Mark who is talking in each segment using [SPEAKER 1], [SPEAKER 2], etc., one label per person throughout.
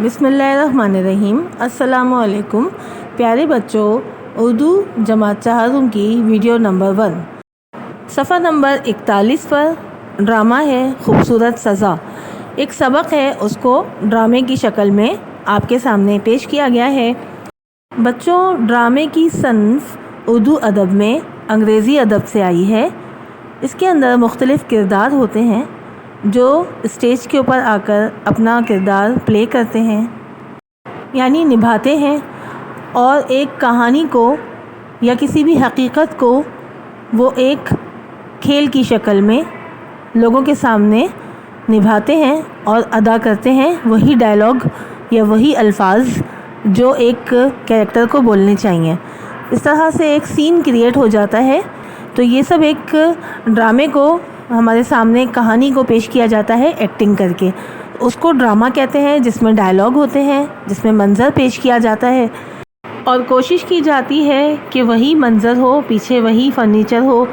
[SPEAKER 1] बिस्मिल्लाहिर्रहमानिर्रहीम। अस्सलामु अलैकुम प्यारे बच्चों, उर्दू जमात चहारुम की वीडियो नंबर 1 सफ़ा नंबर 41 पर ड्रामा है खूबसूरत सज़ा। एक सबक है, उसको ड्रामे की शक्ल में आपके सामने पेश किया गया है। बच्चों, ड्रामे की सन्फ़ उर्दू अदब में अंग्रेज़ी अदब से आई है। इसके अंदर मुख्तलिफ़ किरदार होते हैं जो स्टेज के ऊपर आकर अपना किरदार प्ले करते हैं, यानी निभाते हैं, और एक कहानी को या किसी भी हकीकत को वो एक खेल की शक्ल में लोगों के सामने निभाते हैं और अदा करते हैं वही डायलॉग या वही अल्फाज जो एक कैरेक्टर को बोलने चाहिए। इस तरह से एक सीन क्रिएट हो जाता है। तो ये सब एक ड्रामे को हमारे सामने कहानी को पेश किया जाता है एक्टिंग करके। उसको ड्रामा कहते हैं, जिसमें डायलॉग होते हैं, जिसमें मंज़र पेश किया जाता है और कोशिश की जाती है कि वही मंज़र हो, पीछे वही फर्नीचर हो,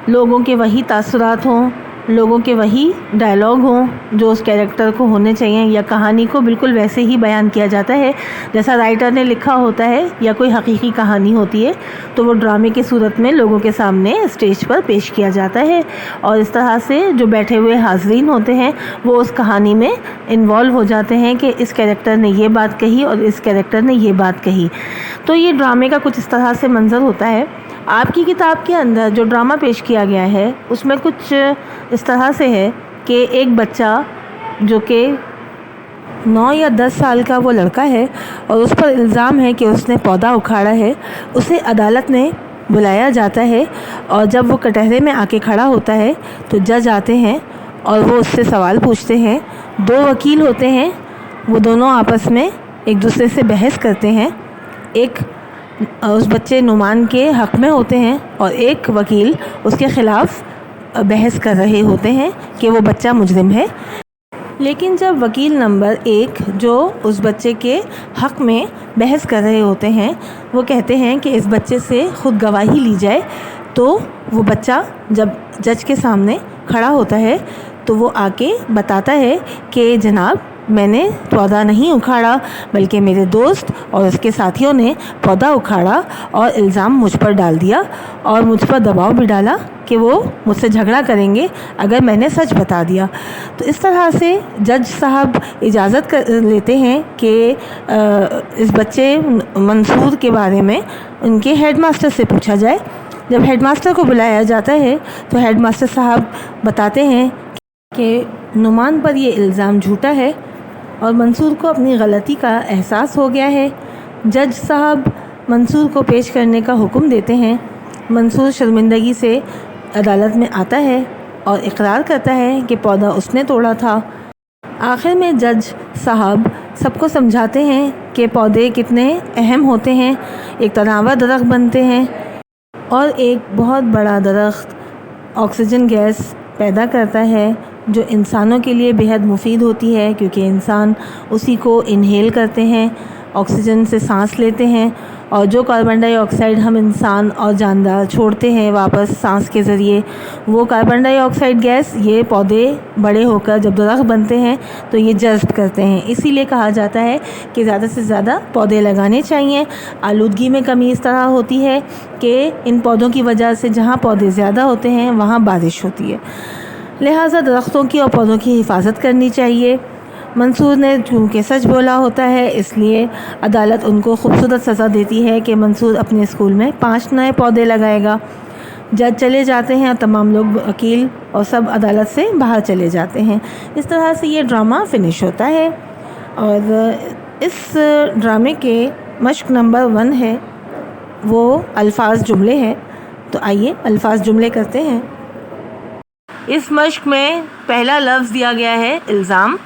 [SPEAKER 1] लोगों के वही तासुरात हों, लोगों के वही डायलॉग हों जो उस कैरेक्टर को होने चाहिए, या कहानी को बिल्कुल वैसे ही बयान किया जाता है जैसा राइटर ने लिखा होता है या कोई हकीकी कहानी होती है। तो वो ड्रामे की सूरत में लोगों के सामने स्टेज पर पेश किया जाता है और इस तरह से जो बैठे हुए हाज़रीन होते हैं वो उस कहानी में इन्वॉल्व हो जाते हैं कि इस कैरेक्टर ने ये बात कही और इस कैरेक्टर ने ये बात कही। तो ये ड्रामे का कुछ इस तरह से मंज़र होता है। आपकी किताब के अंदर जो ड्रामा पेश किया गया है उसमें कुछ इस तरह से है कि एक बच्चा जो कि 9 या 10 साल का वो लड़का है और उस पर इल्ज़ाम है कि उसने पौधा उखाड़ा है, उसे अदालत में बुलाया जाता है। और जब वो कटहरे में आके खड़ा होता है तो जज आते हैं और वो उससे सवाल पूछते हैं। 2 वकील होते हैं, वो दोनों आपस में एक दूसरे से बहस करते हैं। एक उस बच्चे नुमान के हक़ में होते हैं और एक वकील उसके ख़िलाफ़ बहस कर रहे होते हैं कि वो बच्चा मुजरिम है। लेकिन जब वकील नंबर 1 जो उस बच्चे के हक़ में बहस कर रहे होते हैं वो कहते हैं कि इस बच्चे से ख़ुद गवाही ली जाए, तो वो बच्चा जब जज के सामने खड़ा होता है तो वो आके बताता है कि जनाब, मैंने पौधा नहीं उखाड़ा बल्कि मेरे दोस्त और उसके साथियों ने पौधा उखाड़ा और इल्ज़ाम मुझ पर डाल दिया और मुझ पर दबाव भी डाला कि वो मुझसे झगड़ा करेंगे अगर मैंने सच बता दिया। तो इस तरह से जज साहब इजाज़त लेते हैं कि इस बच्चे मंसूर के बारे में उनके हेडमास्टर से पूछा जाए। जब हेडमास्टर को बुलाया जाता है तो हेडमास्टर साहब बताते हैं कि नुमान पर ये इल्ज़ाम झूठा है और मंसूर को अपनी गलती का एहसास हो गया है। जज साहब मंसूर को पेश करने का हुक्म देते हैं। मंसूर शर्मिंदगी से अदालत में आता है और इकरार करता है कि पौधा उसने तोड़ा था। आखिर में जज साहब सबको समझाते हैं कि पौधे कितने अहम होते हैं, एक तनावा दरख्त बनते हैं और एक बहुत बड़ा दरख्त ऑक्सीजन गैस पैदा करता है जो इंसानों के लिए बेहद मुफीद होती है, क्योंकि इंसान उसी को इनहेल करते हैं, ऑक्सीजन से सांस लेते हैं, और जो कार्बन डाइऑक्साइड हम इंसान और जानदार छोड़ते हैं वापस सांस के ज़रिए, वो कार्बन डाइऑक्साइड गैस ये पौधे बड़े होकर जब दरख्त बनते हैं तो ये जज़्ब करते हैं। इसीलिए कहा जाता है कि ज़्यादा से ज़्यादा पौधे लगाने चाहिए। आलूदगी में कमी इस तरह होती है कि इन पौधों की वजह से जहाँ पौधे ज़्यादा होते हैं वहाँ बारिश होती है, लिहाजा दरख्तों की और पौधों की हिफाजत करनी चाहिए। मंसूर ने चूँकि सच बोला होता है इसलिए अदालत उनको खूबसूरत सज़ा देती है कि मंसूर अपने स्कूल में 5 नए पौधे लगाएगा। जज चले जाते हैं और तमाम लोग, वकील और सब अदालत से बाहर चले जाते हैं। इस तरह से ये ड्रामा फ़िनिश होता है। और इस ड्रामे के मश्क नंबर 1 है वो अल्फाज जुमले हैं। तो आइए अल्फाज जुमले करते हैं। इस मश्क में पहला लफ्ज़ दिया गया है इल्ज़ाम।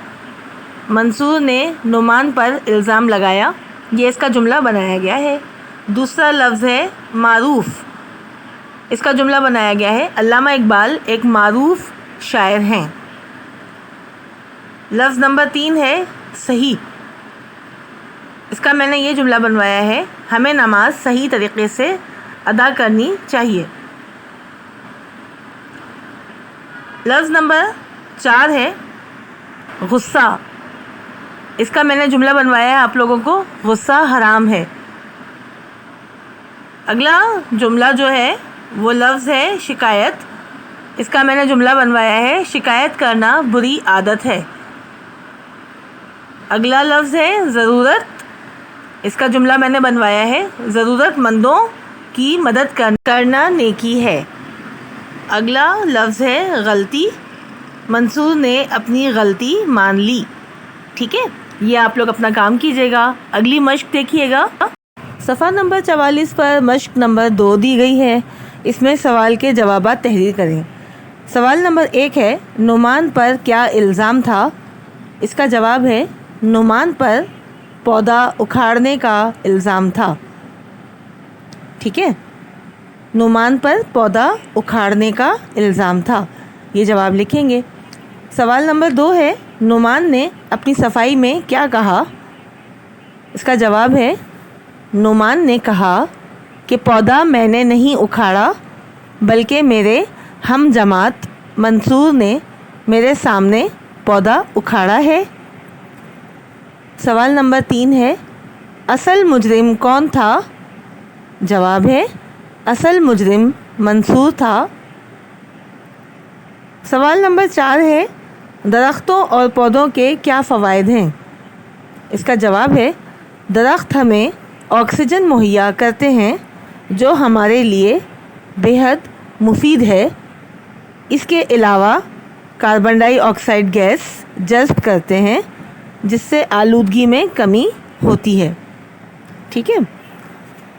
[SPEAKER 1] मंसूर ने नुमान पर इल्ज़ाम लगाया, ये इसका जुमला बनाया गया है। दूसरा लफ्ज़ है मारूफ़, इसका जुमला बनाया गया है। अल्लामा इकबाल एक मारूफ़ शायर हैं। लफ्ज़ नंबर 3 है सही, इसका मैंने ये जुमला बनवाया है, हमें नमाज सही तरीक़े से अदा करनी चाहिए। लफ्ज़ नंबर 4 है गुस्सा, اس کا میں نے جملہ بنوایا ہے آپ لوگوں کو، غصہ حرام ہے۔ اگلا جملہ جو ہے وہ لفظ ہے شکایت، اس کا میں نے جملہ بنوایا ہے شکایت کرنا بری عادت ہے۔ اگلا لفظ ہے ضرورت، اس کا جملہ میں نے بنوایا ہے ضرورت مندوں کی مدد کرنا نیکی ہے۔ اگلا لفظ ہے غلطی، منصور نے اپنی غلطی مان لی۔ ٹھیک ہے، یہ آپ لوگ اپنا کام کیجیے گا۔ اگلی مشق دیکھیے گا، صفحہ نمبر 44 پر مشق نمبر 2 دی گئی ہے، اس میں سوال کے جوابات تحریر کریں۔ سوال نمبر 1 ہے نعمان پر کیا الزام تھا؟ اس کا جواب ہے نعمان پر پودا اکھاڑنے کا الزام تھا۔ ٹھیک ہے، نعمان پر پودا اکھاڑنے کا الزام تھا، یہ جواب لکھیں گے۔ سوال نمبر 2 ہے نعمان نے اپنی صفائی میں کیا کہا؟ اس کا جواب ہے نعمان نے کہا کہ پودا میں نے نہیں اکھاڑا بلکہ میرے ہم جماعت منصور نے میرے سامنے پودا اکھاڑا ہے۔ سوال نمبر 3 ہے اصل مجرم کون تھا؟ جواب ہے اصل مجرم منصور تھا۔ سوال نمبر 4 ہے درختوں اور پودوں کے کیا فوائد ہیں؟ اس کا جواب ہے درخت ہمیں آکسیجن مہیا کرتے ہیں جو ہمارے لیے بے حد مفید ہے۔ اس کے علاوہ کاربن ڈائی آکسائڈ گیس جذب کرتے ہیں جس سے آلودگی میں کمی ہوتی ہے۔ ٹھیک ہے،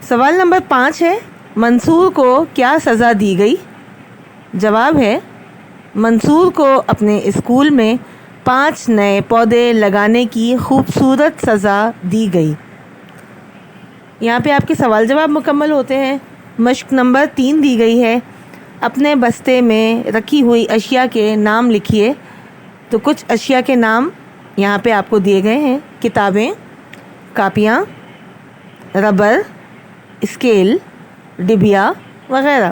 [SPEAKER 1] سوال نمبر 5 ہے منصور کو کیا سزا دی گئی؟ جواب ہے منصور کو اپنے اسکول میں 5 نئے پودے لگانے کی خوبصورت سزا دی گئی۔ یہاں پہ آپ کے سوال جواب مکمل ہوتے ہیں۔ مشق نمبر 3 دی گئی ہے اپنے بستے میں رکھی ہوئی اشیاء کے نام لکھیے۔ تو کچھ اشیاء کے نام یہاں پہ آپ کو دیے گئے ہیں، کتابیں، کاپیاں، ربر، اسکیل، ڈبیا وغیرہ۔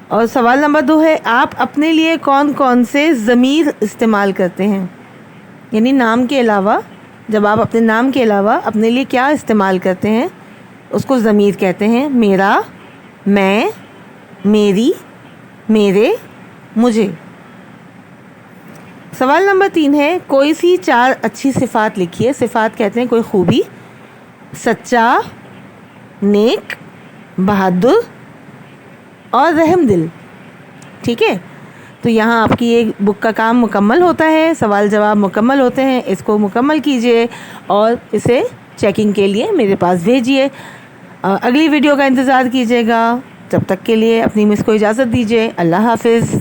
[SPEAKER 1] اور سوال نمبر 2 ہے آپ اپنے لیے کون کون سے ضمیر استعمال کرتے ہیں؟ یعنی نام کے علاوہ، جب آپ اپنے نام کے علاوہ اپنے لیے کیا استعمال کرتے ہیں اس کو ضمیر کہتے ہیں۔ میرا، میں، میری، میرے، مجھے۔ سوال نمبر 3 ہے کوئی سی 4 اچھی صفات لکھیے۔ صفات کہتے ہیں کوئی خوبی، سچا، نیک، بہادر اور رحم دل۔ ٹھیک ہے، تو یہاں آپ کی ایک بک کا کام مکمل ہوتا ہے، سوال جواب مکمل ہوتے ہیں، اس کو مکمل کیجئے اور اسے چیکنگ کے لیے میرے پاس بھیجیے۔ اگلی ویڈیو کا انتظار کیجیے گا، جب تک کے لیے اپنی مس کو اجازت دیجیے۔ اللہ حافظ۔